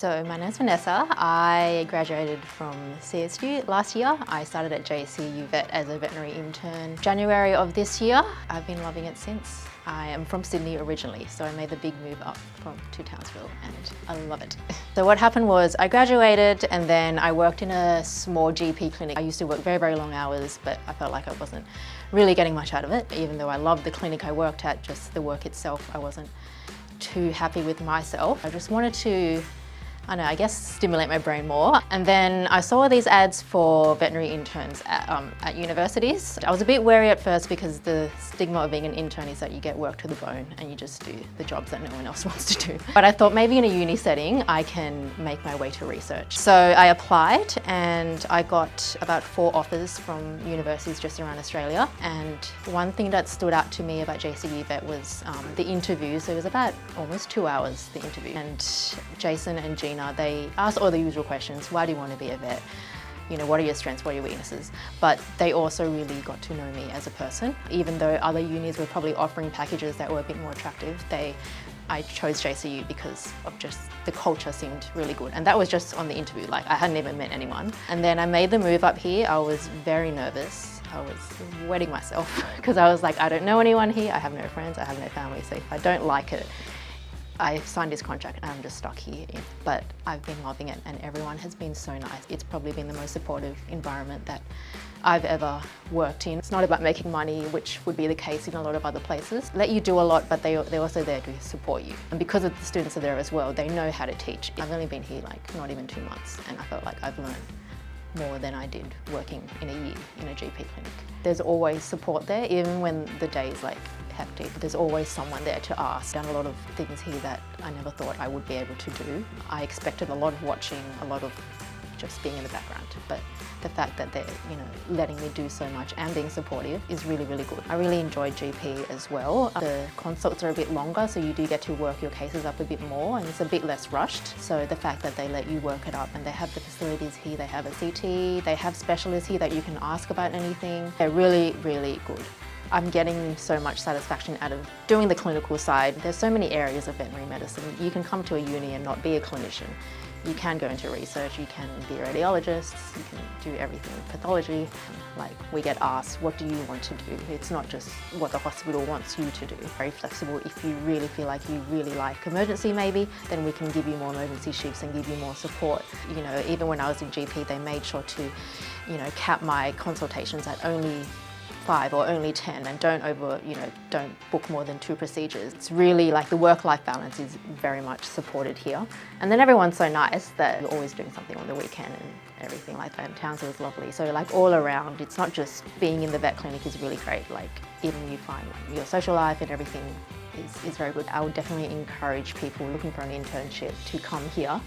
So my name's Vanessa. I graduated from CSU last year. I started at JCU Vet as a veterinary intern January of this year. I've been loving it since. I am from Sydney originally, so I made the big move up to Townsville and I love it. So what happened was I graduated and then I worked in a small GP clinic. I used to work very, very long hours, but I felt like I wasn't really getting much out of it. Even though I loved the clinic I worked at, just the work itself, I wasn't too happy with myself. I just wanted to I guess stimulate my brain more. And then I saw these ads for veterinary interns at universities. I was a bit wary at first because the stigma of being an intern is that you get work to the bone and you just do the jobs that no one else wants to do. But I thought maybe in a uni setting, I can make my way to research. So I applied and I got about 4 offers from universities just around Australia. And one thing that stood out to me about JCU Vet was the interview. So it was about almost 2 hours, the interview. And Jason and Gina, they asked all the usual questions. Why do you want to be a vet? You know, what are your strengths, what are your weaknesses? But they also really got to know me as a person. Even though other unis were probably offering packages that were a bit more attractive, I chose JCU because of just the culture seemed really good. And that was just on the interview, like I hadn't even met anyone. And then I made the move up here. I was very nervous. I was wetting myself because I was like, I don't know anyone here. I have no friends, I have no family. So if I don't like it, I signed this contract and I'm just stuck here. But I've been loving it and everyone has been so nice. It's probably been the most supportive environment that I've ever worked in. It's not about making money, which would be the case in a lot of other places. Let you do a lot, but they're also there to support you. And because the students are there as well, they know how to teach. I've only been here like not even 2 months and I felt like I've learned more than I did working in a year in a GP clinic. There's always support there, even when the day is like hectic. There's always someone there to ask. I've done a lot of things here that I never thought I would be able to do. I expected a lot of watching, a lot of just being in the background, but the fact that they're letting me do so much and being supportive is really, really good. I really enjoyed GP as well. The consults are a bit longer, so you do get to work your cases up a bit more and it's a bit less rushed. So the fact that they let you work it up and they have the facilities here, they have a CT, they have specialists here that you can ask about anything. They're really, really good. I'm getting so much satisfaction out of doing the clinical side. There's so many areas of veterinary medicine. You can come to a uni and not be a clinician. You can go into research, you can be a radiologist, you can do everything in pathology. Like we get asked, what do you want to do? It's not just what the hospital wants you to do. Very flexible. If you really feel like you really like emergency maybe, then we can give you more emergency shifts and give you more support. You know, even when I was in GP, they made sure to, cap my consultations at only 5 or only 10 and don't book more than 2 procedures. It's really like the work-life balance is very much supported here. And then everyone's so nice that you're always doing something on the weekend and everything like that. And Townsville is lovely. So like all around, it's not just being in the vet clinic is really great. Like even you find like, your social life and everything is very good. I would definitely encourage people looking for an internship to come here